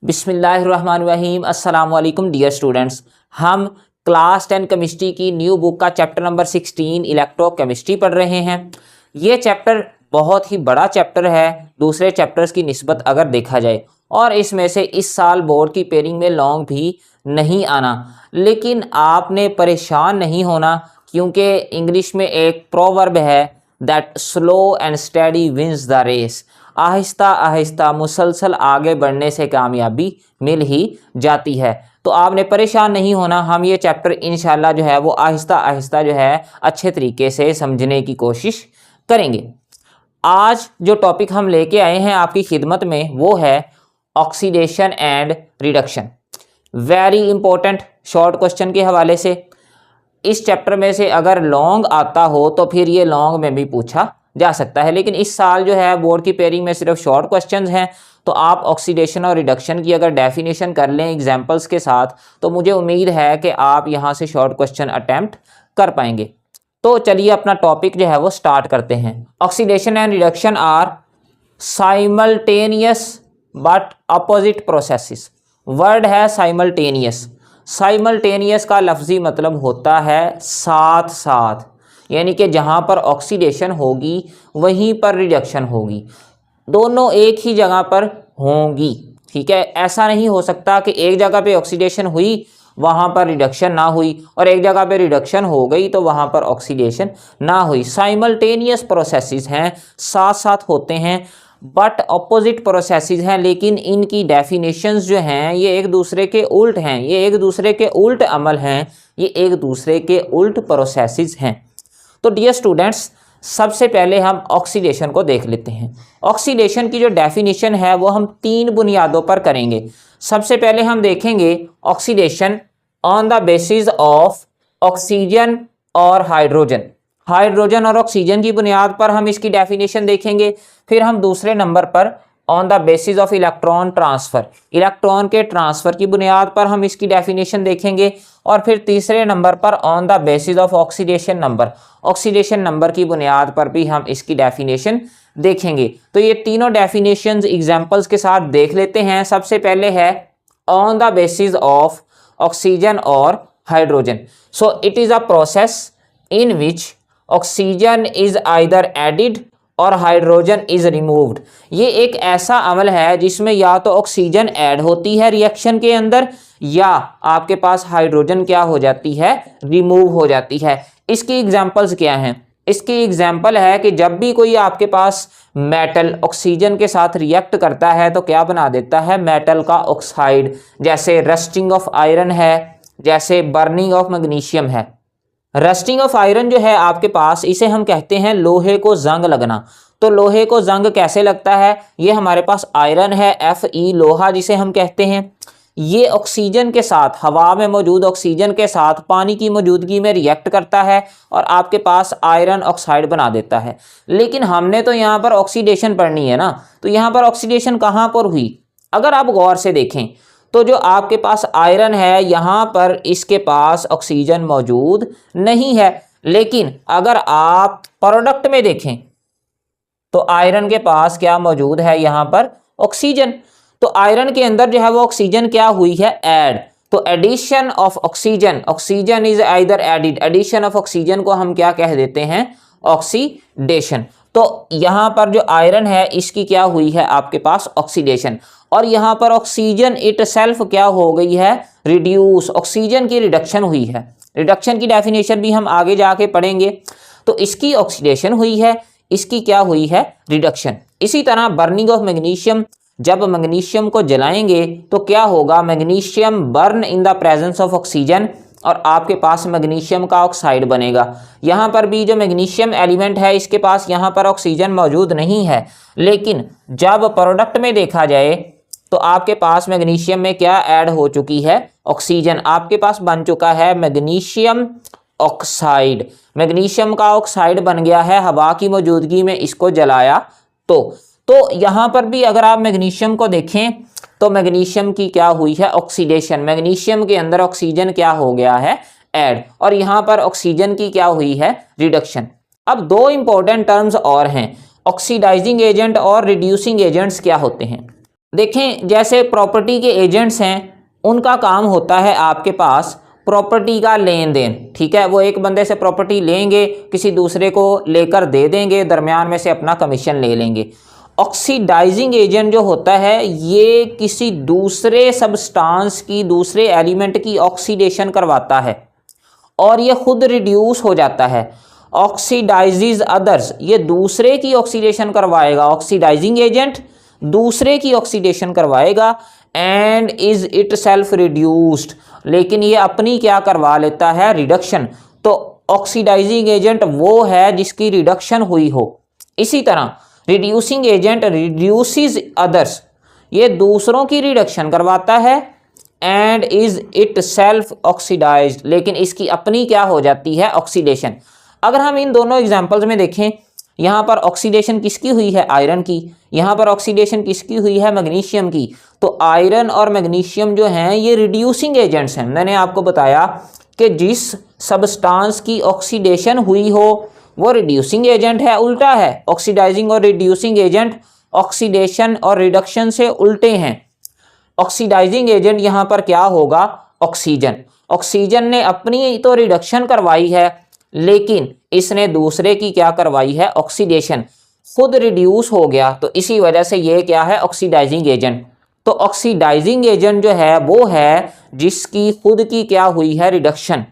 बिस्मिल्लाहिर्रहमानिर्रहीम। अस्सलाम वालेकुम डियर स्टूडेंट्स। हम क्लास 10 केमिस्ट्री की न्यू बुक का चैप्टर नंबर 16 इलेक्ट्रोकेमिस्ट्री पढ़ रहे हैं। ये चैप्टर बहुत ही बड़ा चैप्टर है दूसरे चैप्टर्स की निस्बत अगर देखा जाए, और इसमें से इस साल बोर्ड की पेयरिंग में लॉन्ग भी नहीं आना। लेकिन आपने परेशान नहीं होना, क्योंकि इंग्लिश में एक प्रोवर्ब है that slow and steady wins the race. आहिस्ता आहिस्ता मुसलसल आगे बढ़ने से कामयाबी मिल ही जाती है। तो आपने परेशान नहीं होना, हम ये चैप्टर इंशाल्लाह जो है वो आहिस्ता आहिस्ता जो है अच्छे तरीके से समझने की कोशिश करेंगे। आज जो टॉपिक हम लेके आए हैं आपकी खिदमत में वो है oxidation and reduction. Very important short question के हवाले से इस चैप्टर में से अगर लॉन्ग आता हो तो फिर ये लॉन्ग में भी पूछा जा सकता है, लेकिन इस साल जो है बोर्ड की पेयरिंग में सिर्फ शॉर्ट क्वेश्चंस हैं। तो आप ऑक्सीडेशन और रिडक्शन की अगर डेफिनेशन कर लें एग्जांपल्स के साथ, तो मुझे उम्मीद है कि आप यहां से शॉर्ट क्वेश्चन अटेम्प्ट कर पाएंगे। तो चलिए अपना टॉपिक जो है वो स्टार्ट करते हैं। Oxidation and reduction are simultaneous but opposite processes. Word है साइमल्टेनियस। साइमल्टेनियस का लफ्जी मतलब होता है साथ साथ, यानी कि जहाँ पर ऑक्सीडेशन होगी वहीं पर रिडक्शन होगी, दोनों एक ही जगह पर होंगी। ठीक है, ऐसा नहीं हो सकता कि एक जगह पे ऑक्सीडेशन हुई वहाँ पर रिडक्शन ना हुई और एक जगह पे रिडक्शन हो गई तो वहाँ पर ऑक्सीडेशन ना हुई। साइमल्टेनियस प्रोसेसेस हैं, साथ साथ होते हैं, बट अपोजिट प्रोसेसेस हैं, लेकिन इनकी डेफिनेशंस जो हैं ये एक दूसरे के उल्ट हैं, ये एक दूसरे के उल्ट अमल हैं, ये एक दूसरे के उल्ट प्रोसेसेस हैं। तो डियर स्टूडेंट्स, सबसे पहले हम ऑक्सीडेशन को देख लेते हैं। ऑक्सीडेशन की जो डेफिनेशन है वो हम तीन बुनियादों पर करेंगे। सबसे पहले हम देखेंगे oxidation on the basis of oxygen और हाइड्रोजन। हाइड्रोजन और ऑक्सीजन की बुनियाद पर हम इसकी डेफिनेशन देखेंगे। फिर हम दूसरे नंबर पर on the basis of electron transfer, electron के ट्रांसफ़र की बुनियाद पर हम इसकी डेफिनेशन देखेंगे। और फिर तीसरे नंबर पर on the basis of oxidation number, oxidation number की बुनियाद पर भी हम इसकी डेफिनेशन देखेंगे। तो ये तीनों डेफिनेशंस एग्जांपल्स के साथ देख लेते हैं। सबसे पहले है on the basis of oxygen और hydrogen. So it is a process in which oxygen is either added or hydrogen is removed. ये एक ऐसा अमल है जिसमें या तो ऑक्सीजन ऐड होती है रिएक्शन के अंदर, या आपके पास हाइड्रोजन क्या हो जाती है, रिमूव हो जाती है। इसकी एग्जांपल्स क्या हैं? इसकी एग्जांपल है कि जब भी कोई आपके पास मेटल ऑक्सीजन के साथ रिएक्ट करता है तो क्या बना देता है, मेटल का ऑक्साइड। जैसे रस्टिंग ऑफ आयरन है, जैसे बर्निंग ऑफ मैग्नीशियम है। रस्टिंग ऑफ आयरन जो है आपके पास, इसे हम कहते हैं लोहे को जंग लगना। तो लोहे को जंग कैसे लगता है? ये हमारे पास आयरन है, Fe लोहा जिसे हम कहते हैं, ये ऑक्सीजन के साथ, हवा में मौजूद ऑक्सीजन के साथ पानी की मौजूदगी में रिएक्ट करता है और आपके पास आयरन ऑक्साइड बना देता है। लेकिन हमने तो यहाँ पर ऑक्सीडेशन पढ़नी है ना, तो यहाँ पर ऑक्सीडेशन कहाँ पर हुई? अगर आप गौर से देखें तो जो आपके पास आयरन है यहाँ पर इसके पास ऑक्सीजन मौजूद नहीं है, लेकिन अगर आप प्रोडक्ट में देखें तो आयरन के पास क्या मौजूद है, यहाँ पर ऑक्सीजन। तो आयरन के अंदर जो है वो ऑक्सीजन क्या हुई है, ऐड। तो addition of oxygen, oxygen is either added, addition of oxygen को हम क्या कह देते हैं, ऑक्सीडेशन। तो यहाँ पर जो आयरन है इसकी क्या हुई है आपके पास, ऑक्सीडेशन। और यहाँ पर ऑक्सीजन इट सेल्फ क्या हो गई है, रिड्यूस, ऑक्सीजन की रिडक्शन हुई है। रिडक्शन की डेफिनेशन भी हम आगे जाके पढ़ेंगे। तो इसकी ऑक्सीडेशन हुई है, इसकी क्या हुई है, रिडक्शन। इसी तरह बर्निंग ऑफ मैग्नीशियम, जब मैग्नीशियम को जलाएंगे तो क्या होगा, magnesium burn in the presence of oxygen और आपके पास मैग्नीशियम का ऑक्साइड बनेगा। यहाँ पर भी जो मैग्नीशियम एलिमेंट है इसके पास यहाँ पर ऑक्सीजन मौजूद नहीं है, लेकिन जब प्रोडक्ट में देखा जाए तो आपके पास मैग्नीशियम में क्या ऐड हो चुकी है, ऑक्सीजन। आपके पास बन चुका है मैग्नीशियम ऑक्साइड, मैग्नीशियम का ऑक्साइड बन गया है हवा की मौजूदगी में, इसको जलाया तो यहाँ पर भी अगर आप मैग्नीशियम को देखें तो मैग्नीशियम की क्या हुई है, ऑक्सीडेशन। मैग्नीशियम के अंदर ऑक्सीजन क्या हो गया है, ऐड, और यहाँ पर ऑक्सीजन की क्या हुई है, रिडक्शन। अब दो इंपॉर्टेंट टर्म्स और हैं, ऑक्सीडाइजिंग एजेंट और रिड्यूसिंग एजेंट्स क्या होते हैं। देखें जैसे प्रॉपर्टी के एजेंट्स हैं, उनका काम होता है आपके पास प्रॉपर्टी का लेन देन, ठीक है। वो एक बंदे से प्रॉपर्टी लेंगे, किसी दूसरे को लेकर दे देंगे, दरमियान में से अपना कमीशन ले लेंगे। ऑक्सीडाइजिंग एजेंट जो होता है ये किसी दूसरे सबस्टांस की, दूसरे एलिमेंट की ऑक्सीडेशन करवाता है और ये खुद रिड्यूस हो जाता है। ऑक्सीडाइजेज अदर्स, ये दूसरे की ऑक्सीडेशन करवाएगा, ऑक्सीडाइजिंग एजेंट दूसरे की ऑक्सीडेशन करवाएगा and is it self reduced, लेकिन ये अपनी क्या करवा लेता है, रिडक्शन। तो ऑक्सीडाइजिंग एजेंट वो है जिसकी रिडक्शन हुई हो। इसी तरह रिड्यूसिंग एजेंट रिड्यूसेस अदर्स, ये दूसरों की रिडक्शन करवाता है and is itself oxidised, लेकिन इसकी अपनी क्या हो जाती है, ऑक्सीडेशन। अगर हम इन दोनों एग्जांपल्स में देखें, यहाँ पर ऑक्सीडेशन किसकी हुई है, आयरन की, यहाँ पर ऑक्सीडेशन किसकी हुई है, मैग्नीशियम की। तो आयरन और मैग्नीशियम जो हैं ये रिड्यूसिंग एजेंट्स हैं। मैंने आपको बताया कि जिस सबस्टांस की ऑक्सीडेशन हुई हो वो रिड्यूसिंग एजेंट है, उल्टा है। ऑक्सीडाइजिंग और रिड्यूसिंग एजेंट ऑक्सीडेशन और रिडक्शन से उल्टे हैं। ऑक्सीडाइजिंग एजेंट यहाँ पर क्या होगा, ऑक्सीजन। ऑक्सीजन ने अपनी तो रिडक्शन करवाई है, लेकिन इसने दूसरे की क्या करवाई है, ऑक्सीडेशन, खुद रिड्यूस हो गया। तो इसी वजह से ये क्या है, ऑक्सीडाइजिंग एजेंट। तो ऑक्सीडाइजिंग एजेंट जो है वो है जिसकी खुद की क्या हुई है, रिडक्शन,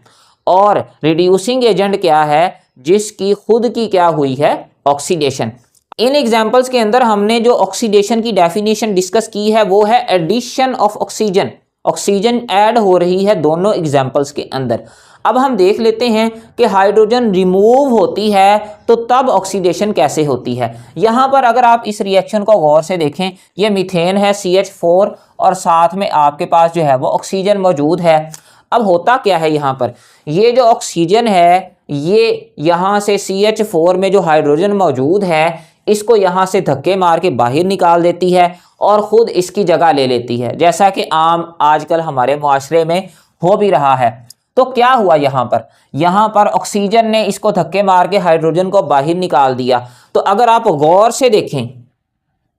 और रिड्यूसिंग एजेंट क्या है, जिसकी खुद की क्या हुई है, ऑक्सीडेशन। इन एग्जाम्पल्स के अंदर हमने जो ऑक्सीडेशन की डेफिनेशन डिस्कस की है वो है addition of oxygen. Oxygen add हो रही है दोनों एग्जाम्पल्स के अंदर। अब हम देख लेते हैं कि हाइड्रोजन रिमूव होती है तो तब ऑक्सीडेशन कैसे होती है। यहाँ पर अगर आप इस रिएक्शन को गौर से देखें, ये मीथेन है CH4 और साथ में आपके पास जो है वो ऑक्सीजन मौजूद है। अब होता क्या है, यहाँ पर ये जो ऑक्सीजन है ये यहाँ से CH4 में जो हाइड्रोजन मौजूद है इसको यहाँ से धक्के मार के बाहर निकाल देती है और ख़ुद इसकी जगह ले लेती है, जैसा कि आम आजकल हमारे मुआशरे में हो भी रहा है। तो क्या हुआ, यहाँ पर ऑक्सीजन ने इसको धक्के मार के हाइड्रोजन को बाहर निकाल दिया। तो अगर आप गौर से देखें,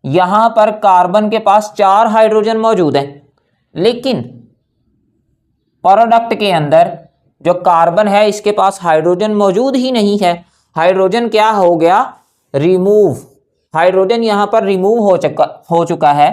यहाँ पर कार्बन के पास 4 हाइड्रोजन मौजूद हैं, लेकिन प्रोडक्ट के अंदर जो कार्बन है इसके पास हाइड्रोजन मौजूद ही नहीं है। हाइड्रोजन क्या हो गया, रिमूव। हाइड्रोजन यहाँ पर रिमूव हो चुका है।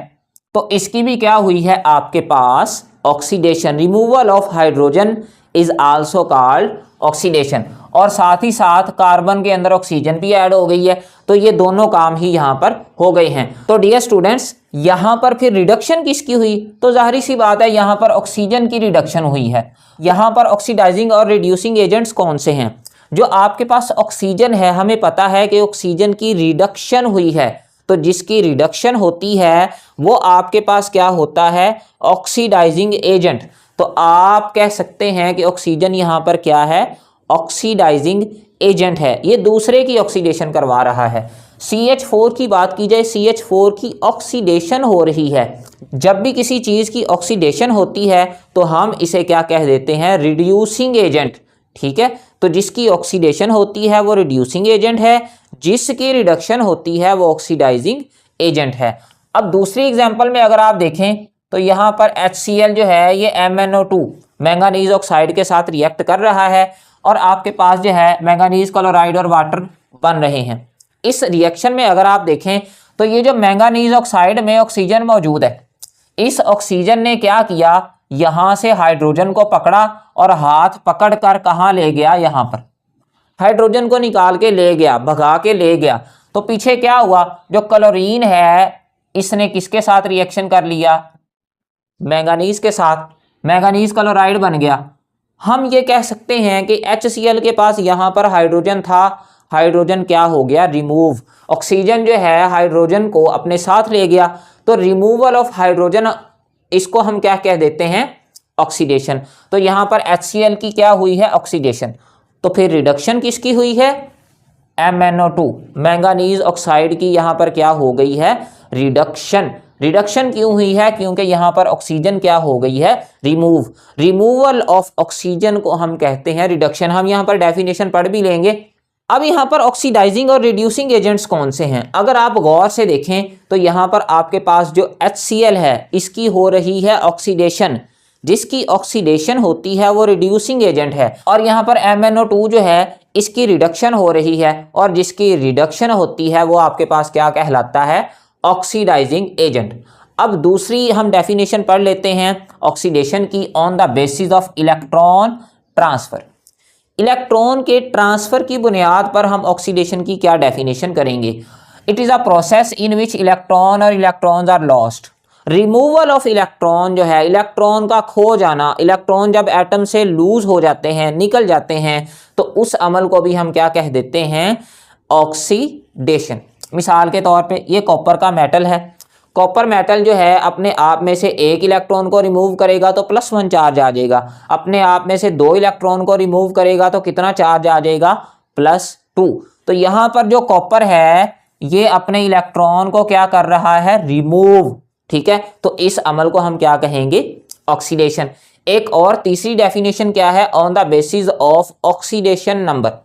तो इसकी भी क्या हुई है, आपके पास oxidation. Removal of hydrogen is also called oxidation. और साथ ही साथ कार्बन के अंदर ऑक्सीजन भी ऐड हो गई है, तो ये दोनों काम ही यहाँ पर हो गए हैं। तो डियर स्टूडेंट्स, यहाँ पर फिर रिडक्शन किसकी हुई, तो जाहिर सी बात है यहाँ पर ऑक्सीजन की रिडक्शन हुई है। यहाँ पर ऑक्सीडाइजिंग और रिड्यूसिंग एजेंट्स कौन से हैं, जो आपके पास ऑक्सीजन है, हमें पता है कि ऑक्सीजन की रिडक्शन हुई है, तो जिसकी रिडक्शन होती है वो आपके पास क्या होता है, ऑक्सीडाइजिंग एजेंट। तो आप कह सकते हैं कि ऑक्सीजन यहाँ पर क्या है, ऑक्सीडाइजिंग एजेंट है, ये दूसरे की ऑक्सीडेशन करवा रहा है। CH4 की बात की जाए, CH4 की ऑक्सीडेशन हो रही है। जब भी किसी चीज़ की ऑक्सीडेशन होती है तो हम इसे क्या कह देते हैं, रिड्यूसिंग एजेंट, ठीक है। तो जिसकी ऑक्सीडेशन होती है वो रिड्यूसिंग एजेंट है, जिसकी रिडक्शन होती है वो ऑक्सीडाइजिंग एजेंट है। अब दूसरी एग्जांपल में अगर आप देखें तो यहाँ पर HCl जो है ये MnO2 मैंगानीज ऑक्साइड के साथ रिएक्ट कर रहा है और आपके पास जो है मैंगानीज क्लोराइड और वाटर बन रहे हैं। इस रिएक्शन में अगर आप देखें तो ये जो मैंगानीज ऑक्साइड में ऑक्सीजन मौजूद है, इस ऑक्सीजन ने क्या किया, यहाँ से हाइड्रोजन को पकड़ा और हाथ पकड़ कर कहाँ ले गया, यहाँ पर हाइड्रोजन को निकाल के ले गया, भगा के ले गया। तो पीछे क्या हुआ, जो क्लोरीन है इसने किसके साथ रिएक्शन कर लिया, मैंगानीज के साथ, मैंगानीज क्लोराइड बन गया। हम ये कह सकते हैं कि HCl के पास यहाँ पर हाइड्रोजन था, हाइड्रोजन क्या हो गया, रिमूव। ऑक्सीजन जो है हाइड्रोजन को अपने साथ ले गया, तो रिमूवल ऑफ हाइड्रोजन, इसको हम क्या कह देते हैं, ऑक्सीडेशन। तो यहाँ पर HCl की क्या हुई है, ऑक्सीडेशन। तो फिर रिडक्शन किसकी हुई है, MnO2 मैंगानीज ऑक्साइड की यहाँ पर क्या हो गई है, रिडक्शन। रिडक्शन क्यों हुई है, क्योंकि यहाँ पर ऑक्सीजन क्या हो गई है, रिमूव। रिमूवल ऑफ ऑक्सीजन को हम कहते हैं रिडक्शन। हम यहाँ पर डेफिनेशन पढ़ भी लेंगे अब यहाँ पर ऑक्सीडाइजिंग और रिड्यूसिंग एजेंट्स कौन से हैं? अगर आप गौर से देखें तो यहाँ पर आपके पास जो HCl है इसकी हो रही है ऑक्सीडेशन, जिसकी ऑक्सीडेशन होती है वो रिड्यूसिंग एजेंट है, और यहाँ पर MnO2 जो है इसकी रिडक्शन हो रही है, और जिसकी रिडक्शन होती है वो आपके पास क्या कहलाता है? Oxidising agent. अब दूसरी हम डेफिनेशन पढ़ लेते हैं ऑक्सीडेशन की, on the basis of electron transfer. Electron के ट्रांसफर की बुनियाद पर हम ऑक्सीडेशन की क्या डेफिनेशन करेंगे? It is a process in which electron or electrons are lost. Removal of electron जो है, इलेक्ट्रॉन का खो जाना, इलेक्ट्रॉन जब एटम से लूज हो जाते हैं, निकल जाते हैं, तो उस अमल को भी हम क्या कह देते हैं? ऑक्सीडेशन। मिसाल के तौर पे ये कॉपर का मेटल है, कॉपर मेटल जो है अपने आप में से एक इलेक्ट्रॉन को रिमूव करेगा तो +1 चार्ज आ जाएगा, अपने आप में से 2 इलेक्ट्रॉन को रिमूव करेगा तो कितना चार्ज आ जाएगा? +2। तो यहाँ पर जो कॉपर है ये अपने इलेक्ट्रॉन को क्या कर रहा है? रिमूव। ठीक है, तो इस अमल को हम क्या कहेंगे? ऑक्सीडेशन। एक और तीसरी डेफिनेशन क्या है? On the basis of oxidation number.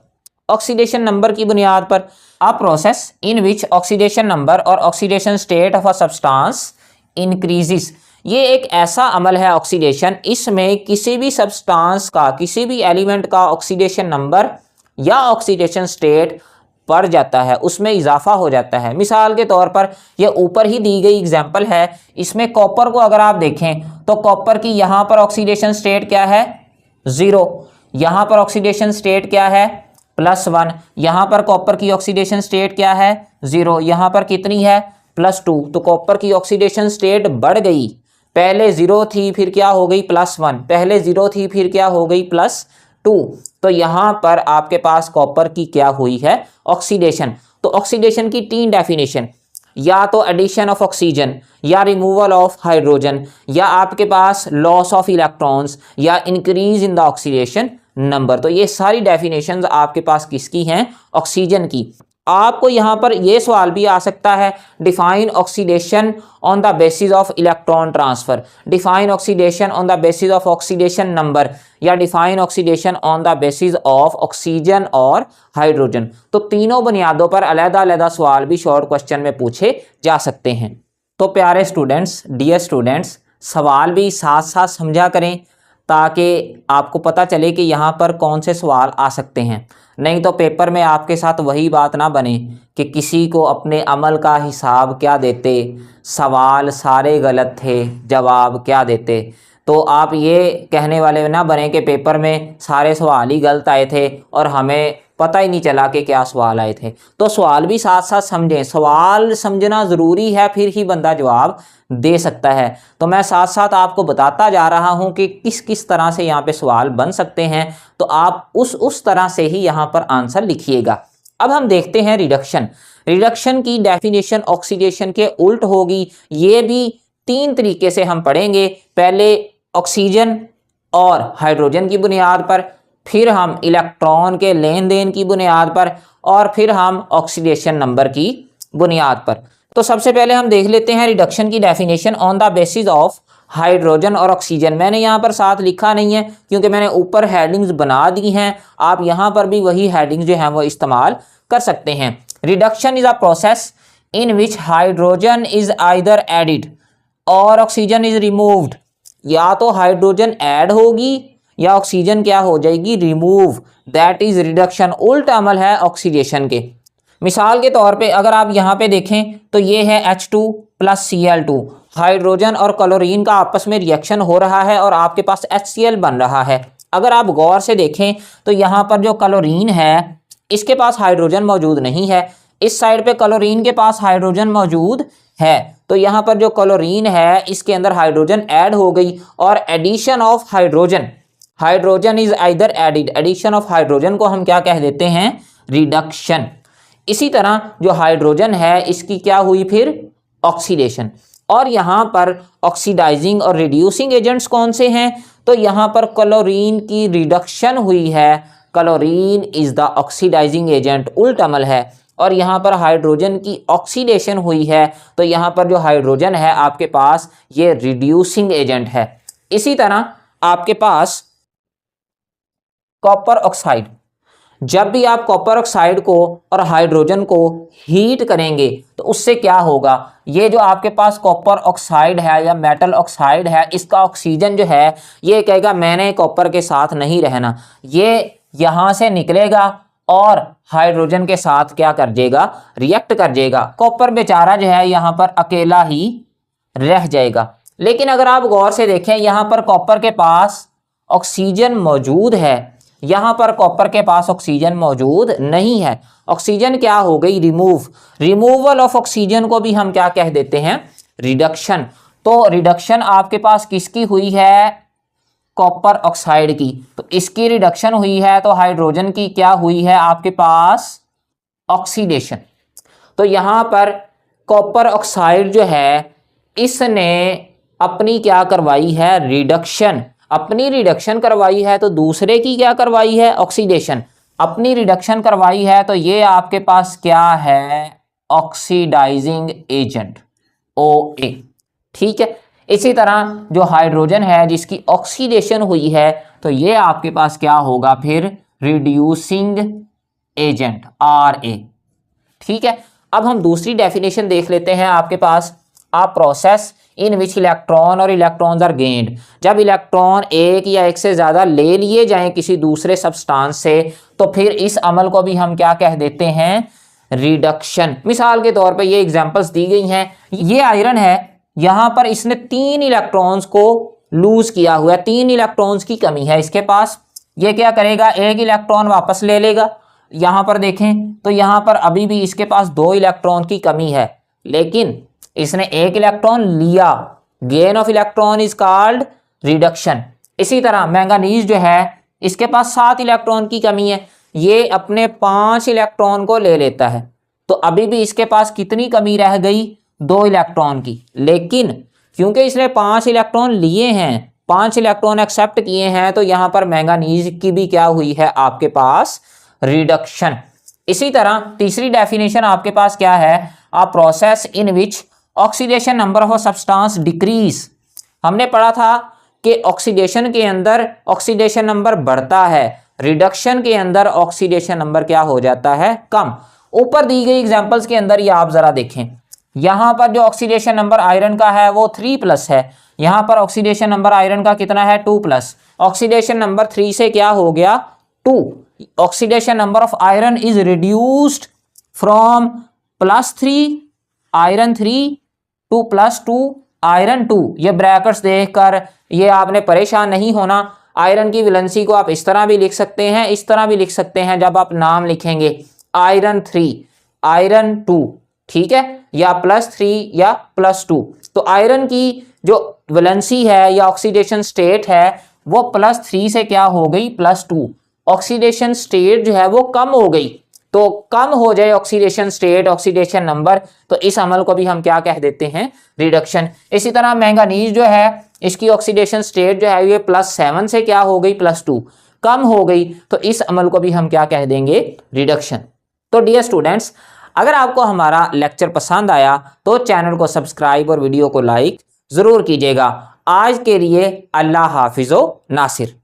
Oxidation number की बुनियाद पर, a process in which oxidation number or oxidation state of a substance increases. ये एक ऐसा अमल है ऑक्सीडेशन, इसमें किसी भी सब्सटेंस का, किसी भी एलिमेंट का ऑक्सीडेशन नंबर या ऑक्सीडेशन स्टेट बढ़ जाता है, उसमें इजाफा हो जाता है। मिसाल के तौर पर ये ऊपर ही दी गई एग्जांपल है, इसमें कॉपर को अगर आप देखें तो कॉपर की यहाँ पर ऑक्सीडेशन स्टेट क्या है? 0। यहाँ पर ऑक्सीडेशन स्टेट क्या है? +1। यहाँ पर कॉपर की ऑक्सीडेशन स्टेट क्या है? 0। यहाँ पर कितनी है? +2। तो कॉपर की ऑक्सीडेशन स्टेट बढ़ गई, पहले 0 थी फिर क्या हो गई? +1। पहले 0 थी फिर क्या हो गई? +2। तो यहाँ पर आपके पास कॉपर की क्या हुई है? ऑक्सीडेशन। तो ऑक्सीडेशन की 3 डेफिनेशन, या तो एडिशन ऑफ ऑक्सीजन, या रिमूवल ऑफ हाइड्रोजन, या आपके पास लॉस ऑफ इलेक्ट्रॉन्स, या increase in the oxidation number. तो ये सारी डेफिनेशंस आपके पास किसकी हैं? ऑक्सीजन की। आपको यहाँ पर ये सवाल भी आ सकता है, define oxidation on the basis of electron transfer, define oxidation on the basis of oxidation number, या define oxidation on the basis of oxygen और हाइड्रोजन। तो तीनों बुनियादों पर अलग-अलग सवाल भी शॉर्ट क्वेश्चन में पूछे जा सकते हैं। तो प्यारे स्टूडेंट्स, डियर स्टूडेंट्स, सवाल भी साथ साथ समझा करें ताकि आपको पता चले कि यहाँ पर कौन से सवाल आ सकते हैं, नहीं तो पेपर में आपके साथ वही बात ना बने कि किसी को अपने अमल का हिसाब क्या देते, सवाल सारे गलत थे, जवाब क्या देते। तो आप ये कहने वाले ना बने कि पेपर में सारे सवाल ही गलत आए थे और हमें पता ही नहीं चला कि क्या सवाल आए थे। तो सवाल भी साथ साथ समझें, सवाल समझना ज़रूरी है, फिर ही बंदा जवाब दे सकता है। तो मैं साथ साथ आपको बताता जा रहा हूं कि किस किस तरह से यहाँ पे सवाल बन सकते हैं, तो आप उस तरह से ही यहाँ पर आंसर लिखिएगा। अब हम देखते हैं रिडक्शन। रिडक्शन की डेफिनेशन ऑक्सीडेशन के उल्ट होगी। ये भी 3 तरीके से हम पढ़ेंगे, पहले ऑक्सीजन और हाइड्रोजन की बुनियाद पर, फिर हम इलेक्ट्रॉन के लेन देन की बुनियाद पर, और फिर हम ऑक्सीडेशन नंबर की बुनियाद पर। तो सबसे पहले हम देख लेते हैं रिडक्शन की definition on the basis of hydrogen और ऑक्सीजन। मैंने यहाँ पर साथ लिखा नहीं है क्योंकि मैंने ऊपर हेडिंग्स बना दी हैं, आप यहाँ पर भी वही हेडिंग्स जो हैं वो इस्तेमाल कर सकते हैं। Reduction is a process in which hydrogen is either added और ऑक्सीजन इज रिमूव्ड। या तो हाइड्रोजन ऐड होगी या ऑक्सीजन क्या हो जाएगी? रिमूव। That is reduction. उल्ट अमल है ऑक्सीडेशन के। मिसाल के तौर पे अगर आप यहाँ पे देखें तो ये है H2 + Cl2, हाइड्रोजन और क्लोरीन का आपस में रिएक्शन हो रहा है और आपके पास HCl बन रहा है। अगर आप गौर से देखें तो यहाँ पर जो क्लोरीन है इसके पास हाइड्रोजन मौजूद नहीं है, इस साइड पे क्लोरीन के पास हाइड्रोजन मौजूद है। तो यहाँ पर जो क्लोरीन है इसके अंदर हाइड्रोजन ऐड हो गई, और addition of hydrogen, hydrogen is either added, addition of hydrogen को हम क्या कह देते हैं? रिडक्शन। इसी तरह जो हाइड्रोजन है इसकी क्या हुई फिर? ऑक्सीडेशन। और यहाँ पर ऑक्सीडाइजिंग और रिड्यूसिंग एजेंट्स कौन से हैं? तो यहाँ पर क्लोरीन की रिडक्शन हुई है, chlorine is the oxidising agent, उल्ट अमल है। और यहाँ पर हाइड्रोजन की ऑक्सीडेशन हुई है, तो यहाँ पर जो हाइड्रोजन है आपके पास ये रिड्यूसिंग एजेंट है। इसी तरह आपके पास कॉपर ऑक्साइड, जब भी आप कॉपर ऑक्साइड को और हाइड्रोजन को हीट करेंगे तो उससे क्या होगा, ये जो आपके पास कॉपर ऑक्साइड है या मेटल ऑक्साइड है, इसका ऑक्सीजन जो है ये कहेगा मैंने कॉपर के साथ नहीं रहना, ये यहाँ से निकलेगा और हाइड्रोजन के साथ क्या कर जाएगा, रिएक्ट कर जाएगा। कॉपर बेचारा जो है यहाँ पर अकेला ही रह जाएगा। लेकिन अगर आप गौर से देखें, यहाँ पर कॉपर के पास ऑक्सीजन मौजूद है, यहाँ पर कॉपर के पास ऑक्सीजन मौजूद नहीं है। ऑक्सीजन क्या हो गई, रिमूवल ऑफ ऑक्सीजन को भी हम क्या कह देते हैं, रिडक्शन। तो रिडक्शन आपके पास किसकी हुई है, कॉपर ऑक्साइड की, तो इसकी रिडक्शन हुई है। तो हाइड्रोजन की क्या हुई है आपके पास, ऑक्सीडेशन। तो यहाँ पर कॉपर ऑक्साइड जो है इसने अपनी क्या करवाई है, रिडक्शन, अपनी रिडक्शन करवाई है। तो दूसरे की क्या करवाई है, ऑक्सीडेशन, अपनी रिडक्शन करवाई है। तो ये आपके पास क्या है, ऑक्सीडाइजिंग एजेंट OA। ठीक है, इसी तरह जो हाइड्रोजन है जिसकी ऑक्सीडेशन हुई है, तो ये आपके पास क्या होगा फिर, रिड्यूसिंग एजेंट RA। ठीक है, अब हम दूसरी डेफिनेशन देख लेते हैं आपके पास, आ process in which electron or electrons are gained. जब इलेक्ट्रॉन एक या एक से ज़्यादा ले लिए जाएं किसी दूसरे सब्सटेंस से, तो फिर इस अमल को भी हम क्या कह देते हैं, रिडक्शन। मिसाल के तौर पे ये एग्जांपल्स दी गई हैं, ये आयरन है, यहाँ पर इसने 3 इलेक्ट्रॉन्स को लूज किया हुआ है, 3 इलेक्ट्रॉन्स की कमी है इसके पास। ये क्या करेगा, एक इलेक्ट्रॉन वापस ले लेगा। यहाँ पर देखें तो यहाँ पर अभी भी इसके पास 2 इलेक्ट्रॉन की कमी है, लेकिन इसने 1 इलेक्ट्रॉन लिया, gain of electron is called reduction. इसी तरह मैंगनीज जो है इसके पास 7 इलेक्ट्रॉन की कमी है, ये अपने 5 इलेक्ट्रॉन को ले लेता है। तो अभी भी इसके पास कितनी कमी रह गई, 2 इलेक्ट्रॉन की। लेकिन क्योंकि इसने 5 इलेक्ट्रॉन लिए हैं, 5 इलेक्ट्रॉन एक्सेप्ट किए हैं, तो यहाँ पर मैंगनीज की भी क्या हुई है आपके पास, रिडक्शन। इसी तरह तीसरी डेफिनेशन आपके पास क्या है, a process in which oxidation number of substance decrease. हमने पढ़ा था कि ऑक्सीडेशन के अंदर ऑक्सीडेशन नंबर बढ़ता है, रिडक्शन के अंदर ऑक्सीडेशन नंबर क्या हो जाता है, कम। ऊपर दी गई एग्जांपल्स के अंदर ये आप जरा देखें, यहाँ पर जो ऑक्सीडेशन नंबर आयरन का है वो 3+ है, यहाँ पर ऑक्सीडेशन नंबर आयरन का कितना है, 2+। ऑक्सीडेशन नंबर 3 से क्या हो गया, 2। Oxidation number of iron is reduced from +3 iron 3 to +2 iron 2। ये ब्रैकेट्स देखकर ये आपने परेशान नहीं होना। आयरन की वैलेंसी को आप इस तरह भी लिख सकते हैं, इस तरह भी लिख सकते हैं, जब आप नाम लिखेंगे आयरन 3 आयरन 2, ठीक है, या +3 या +2। तो आयरन की जो वैलेंसी है या ऑक्सीडेशन स्टेट है वो +3 से क्या हो गई, +2। ऑक्सीडेशन स्टेट जो है वो कम हो गई। तो कम हो जाए ऑक्सीडेशन स्टेट, ऑक्सीडेशन नंबर, तो इस अमल को भी हम क्या कह देते हैं, रिडक्शन। इसी तरह मैंगनीज जो है इसकी ऑक्सीडेशन स्टेट जो है ये +7 से क्या हो गई, +2, कम हो गई। तो इस अमल को भी हम क्या कह देंगे, रिडक्शन। तो डियर स्टूडेंट्स, अगर आपको हमारा लेक्चर पसंद आया तो चैनल को सब्सक्राइब और वीडियो को लाइक ज़रूर कीजिएगा। आज के लिए अल्लाह हाफिज़ो नासिर।